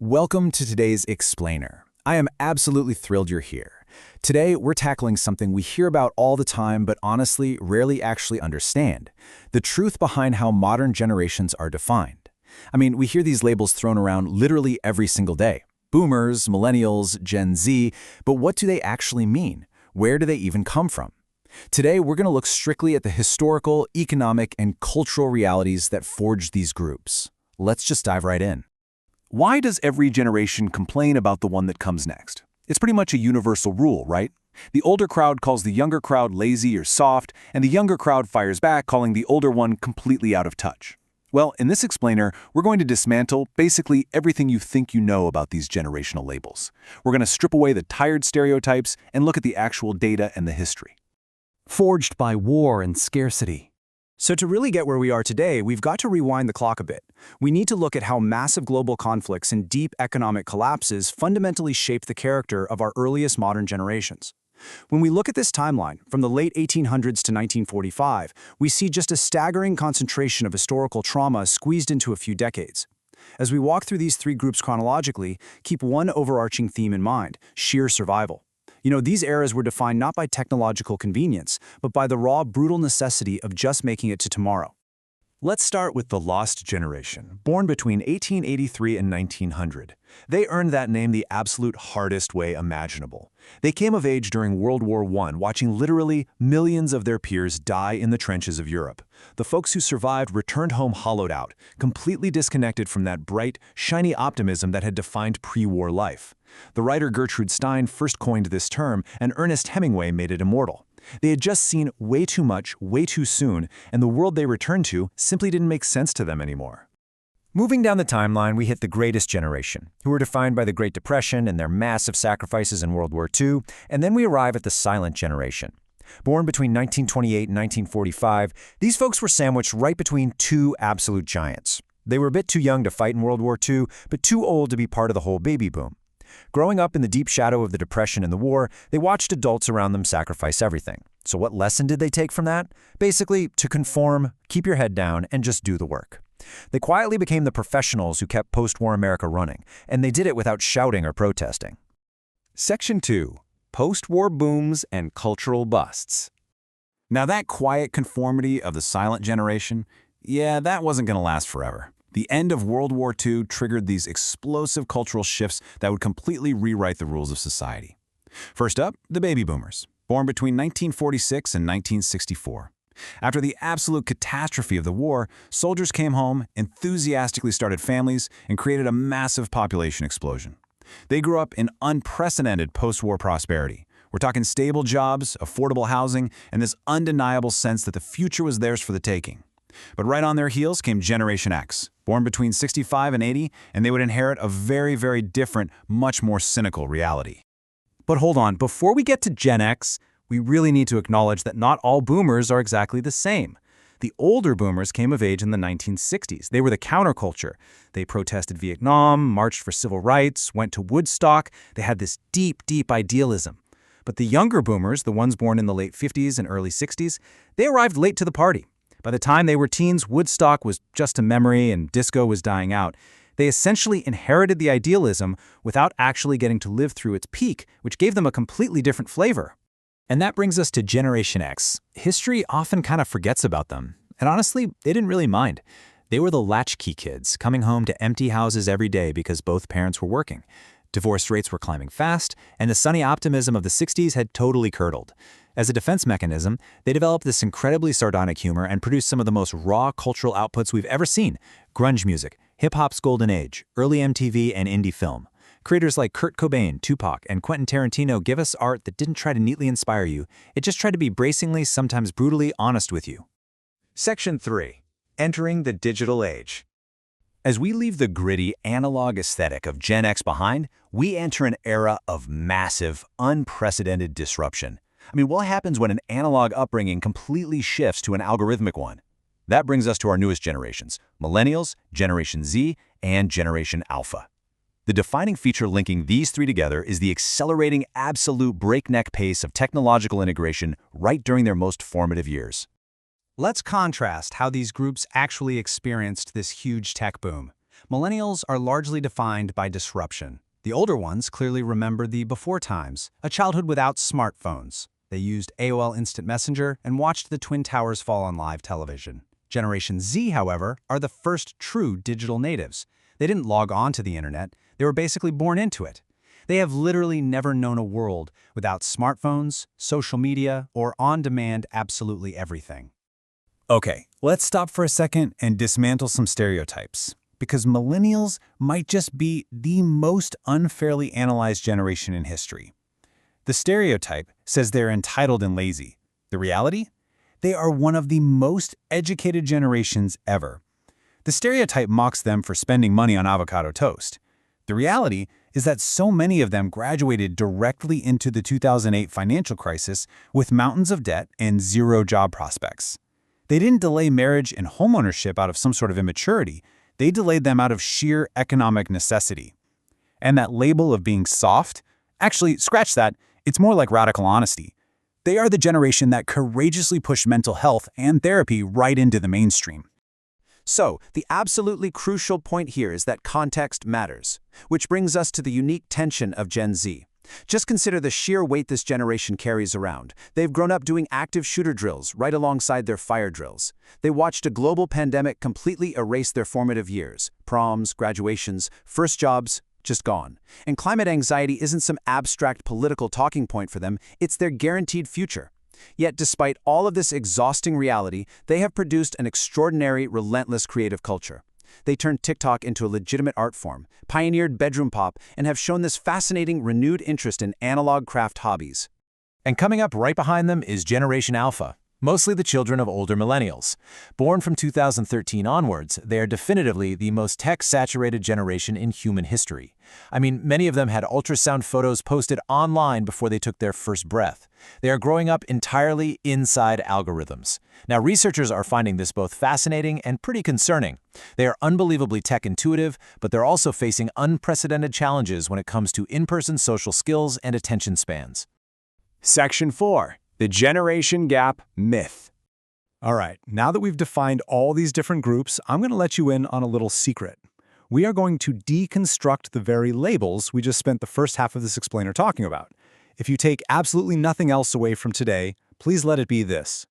Welcome to today's Explainer. I am absolutely thrilled you're here. Today, we're tackling something we hear about all the time but honestly rarely actually understand: the truth behind how modern generations are defined. We hear these labels thrown around literally every single day. Boomers, Millennials, Gen Z, but what do they actually mean? Where do they even come from? Today, we're going to look strictly at the historical, economic, and cultural realities that forged these groups. Let's just dive right in. Why does every generation complain about the one that comes next? It's pretty much a universal rule, right? The older crowd calls the younger crowd lazy or soft, and the younger crowd fires back, calling the older one completely out of touch. Well, in this explainer, we're going to dismantle basically everything you think you know about these generational labels. We're going to strip away the tired stereotypes and look at the actual data and the history. Forged by war and scarcity. So to really get where we are today, we've got to rewind the clock a bit. We need to look at how massive global conflicts and deep economic collapses fundamentally shaped the character of our earliest modern generations. When we look at this timeline, from the late 1800s to 1945, we see just a staggering concentration of historical trauma squeezed into a few decades. As we walk through these three groups chronologically, keep one overarching theme in mind: sheer survival. These eras were defined not by technological convenience, but by the raw, brutal necessity of just making it to tomorrow. Let's start with the Lost Generation, born between 1883 and 1900. They earned that name the absolute hardest way imaginable. They came of age during World War I, watching literally millions of their peers die in the trenches of Europe. The folks who survived returned home hollowed out, completely disconnected from that bright, shiny optimism that had defined pre-war life. The writer Gertrude Stein first coined this term, and Ernest Hemingway made it immortal. They had just seen way too much, way too soon, and the world they returned to simply didn't make sense to them anymore. Moving down the timeline, we hit the greatest generation, who were defined by the Great Depression and their massive sacrifices in World War II, and then we arrive at the Silent Generation. Born between 1928 and 1945, these folks were sandwiched right between two absolute giants. They were a bit too young to fight in World War II, but too old to be part of the whole baby boom. Growing up in the deep shadow of the Depression and the war, they watched adults around them sacrifice everything. So what lesson did they take from that? Basically, to conform, keep your head down, and just do the work. They quietly became the professionals who kept post-war America running, and they did it without shouting or protesting. Section 2. Post-war booms and cultural busts. Now that quiet conformity of the Silent Generation, that wasn't going to last forever. The end of World War II triggered these explosive cultural shifts that would completely rewrite the rules of society. First up, the baby boomers, born between 1946 and 1964. After the absolute catastrophe of the war, soldiers came home, enthusiastically started families, and created a massive population explosion. They grew up in unprecedented post-war prosperity. We're talking stable jobs, affordable housing, and this undeniable sense that the future was theirs for the taking. But right on their heels came Generation X, born between 65 and 80, and they would inherit a very, very different, much more cynical reality. But hold on, before we get to Gen X, we really need to acknowledge that not all boomers are exactly the same. The older boomers came of age in the 1960s. They were the counterculture. They protested Vietnam, marched for civil rights, went to Woodstock. They had this deep, deep idealism. But the younger boomers, the ones born in the late 50s and early 60s, they arrived late to the party. By the time they were teens, Woodstock was just a memory and disco was dying out. They essentially inherited the idealism without actually getting to live through its peak, which gave them a completely different flavor. And that brings us to Generation X. History often kind of forgets about them. And honestly, they didn't really mind. They were the latchkey kids, coming home to empty houses every day because both parents were working. Divorce rates were climbing fast, and the sunny optimism of the 60s had totally curdled. As a defense mechanism, they developed this incredibly sardonic humor and produced some of the most raw cultural outputs we've ever seen: grunge music, hip-hop's golden age, early MTV and indie film. Creators like Kurt Cobain, Tupac, and Quentin Tarantino give us art that didn't try to neatly inspire you. It just tried to be bracingly, sometimes brutally honest with you. Section 3. Entering the Digital Age. As we leave the gritty, analog aesthetic of Gen X behind, we enter an era of massive, unprecedented disruption. What happens when an analog upbringing completely shifts to an algorithmic one? That brings us to our newest generations: Millennials, Generation Z, and Generation Alpha. The defining feature linking these three together is the accelerating, absolute breakneck pace of technological integration right during their most formative years. Let's contrast how these groups actually experienced this huge tech boom. Millennials are largely defined by disruption. The older ones clearly remember the before times, a childhood without smartphones. They used AOL Instant Messenger and watched the Twin Towers fall on live television. Generation Z, however, are the first true digital natives. They didn't log on to the internet, they were basically born into it. They have literally never known a world without smartphones, social media, or on-demand absolutely everything. Okay, let's stop for a second and dismantle some stereotypes. Because millennials might just be the most unfairly analyzed generation in history. The stereotype says they're entitled and lazy. The reality? They are one of the most educated generations ever. The stereotype mocks them for spending money on avocado toast. The reality is that so many of them graduated directly into the 2008 financial crisis with mountains of debt and zero job prospects. They didn't delay marriage and homeownership out of some sort of immaturity. They delayed them out of sheer economic necessity. And that label of being soft? Actually, scratch that. It's more like radical honesty. They are the generation that courageously pushed mental health and therapy right into the mainstream. So, the absolutely crucial point here is that context matters, which brings us to the unique tension of Gen Z. Just consider the sheer weight this generation carries around. They've grown up doing active shooter drills right alongside their fire drills. They watched a global pandemic completely erase their formative years. Proms, graduations, first jobs, just gone. And climate anxiety isn't some abstract political talking point for them, it's their guaranteed future. Yet despite all of this exhausting reality, they have produced an extraordinary, relentless creative culture. They turned TikTok into a legitimate art form, pioneered bedroom pop, and have shown this fascinating, renewed interest in analog craft hobbies. And coming up right behind them is Generation Alpha, mostly the children of older millennials. Born from 2013 onwards, they are definitively the most tech-saturated generation in human history. I mean, many of them had ultrasound photos posted online before they took their first breath. They are growing up entirely inside algorithms. Now, researchers are finding this both fascinating and pretty concerning. They are unbelievably tech-intuitive, but they're also facing unprecedented challenges when it comes to in-person social skills and attention spans. Section 4. The Generation Gap Myth. All right, now that we've defined all these different groups, I'm going to let you in on a little secret. We are going to deconstruct the very labels we just spent the first half of this explainer talking about. If you take absolutely nothing else away from today, please let it be this.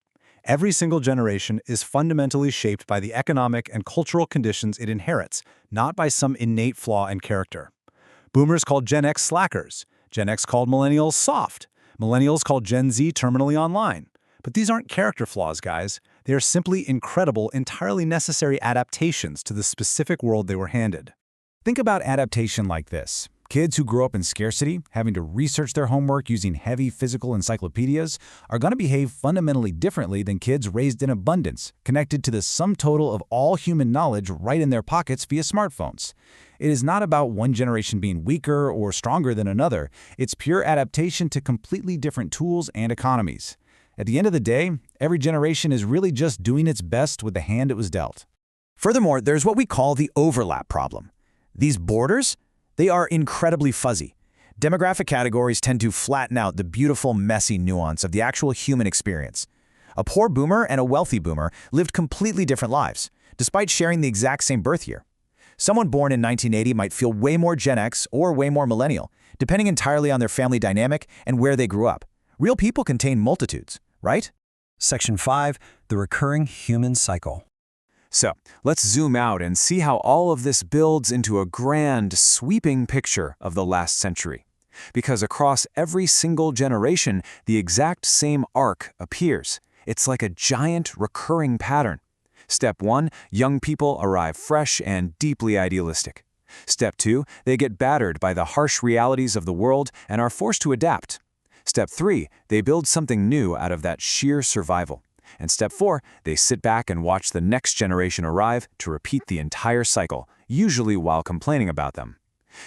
Every single generation is fundamentally shaped by the economic and cultural conditions it inherits, not by some innate flaw in character. Boomers called Gen X slackers. Gen X called millennials soft. Millennials called Gen Z terminally online. But these aren't character flaws, guys. They are simply incredible, entirely necessary adaptations to the specific world they were handed. Think about adaptation like this. Kids who grow up in scarcity, having to research their homework using heavy physical encyclopedias, are going to behave fundamentally differently than kids raised in abundance, connected to the sum total of all human knowledge right in their pockets via smartphones. It is not about one generation being weaker or stronger than another. It's pure adaptation to completely different tools and economies. At the end of the day, every generation is really just doing its best with the hand it was dealt. Furthermore, there's what we call the overlap problem. These borders, they are incredibly fuzzy. Demographic categories tend to flatten out the beautiful, messy nuance of the actual human experience. A poor boomer and a wealthy boomer lived completely different lives, despite sharing the exact same birth year. Someone born in 1980 might feel way more Gen X or way more millennial, depending entirely on their family dynamic and where they grew up. Real people contain multitudes, right? Section 5. The recurring human cycle. So, let's zoom out and see how all of this builds into a grand, sweeping picture of the last century. Because across every single generation, the exact same arc appears. It's like a giant, recurring pattern. Step 1, young people arrive fresh and deeply idealistic. Step 2, they get battered by the harsh realities of the world and are forced to adapt. Step 3, they build something new out of that sheer survival. And step 4, they sit back and watch the next generation arrive to repeat the entire cycle, usually while complaining about them.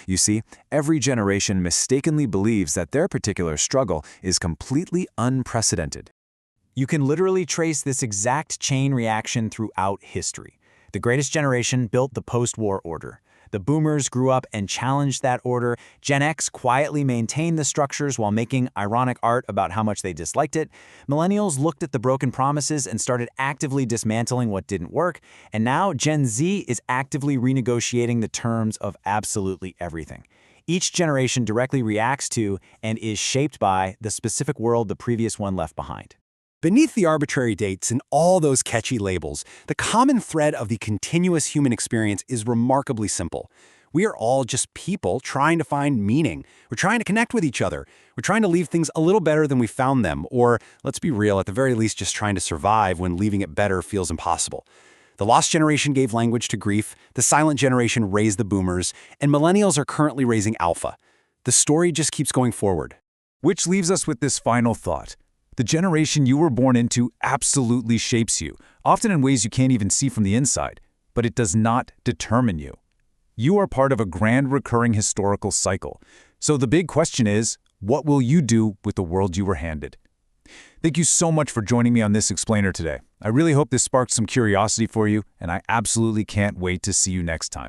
You see, every generation mistakenly believes that their particular struggle is completely unprecedented. You can literally trace this exact chain reaction throughout history. The greatest generation built the post-war order. The boomers grew up and challenged that order. Gen X quietly maintained the structures while making ironic art about how much they disliked it. Millennials looked at the broken promises and started actively dismantling what didn't work. And now Gen Z is actively renegotiating the terms of absolutely everything. Each generation directly reacts to and is shaped by the specific world the previous one left behind. Beneath the arbitrary dates and all those catchy labels, the common thread of the continuous human experience is remarkably simple. We are all just people trying to find meaning. We're trying to connect with each other. We're trying to leave things a little better than we found them, or, let's be real, at the very least just trying to survive when leaving it better feels impossible. The lost generation gave language to grief, the silent generation raised the boomers, and millennials are currently raising alpha. The story just keeps going forward. Which leaves us with this final thought. The generation you were born into absolutely shapes you, often in ways you can't even see from the inside, but it does not determine you. You are part of a grand recurring historical cycle. So the big question is, what will you do with the world you were handed? Thank you so much for joining me on this explainer today. I really hope this sparked some curiosity for you, and I absolutely can't wait to see you next time.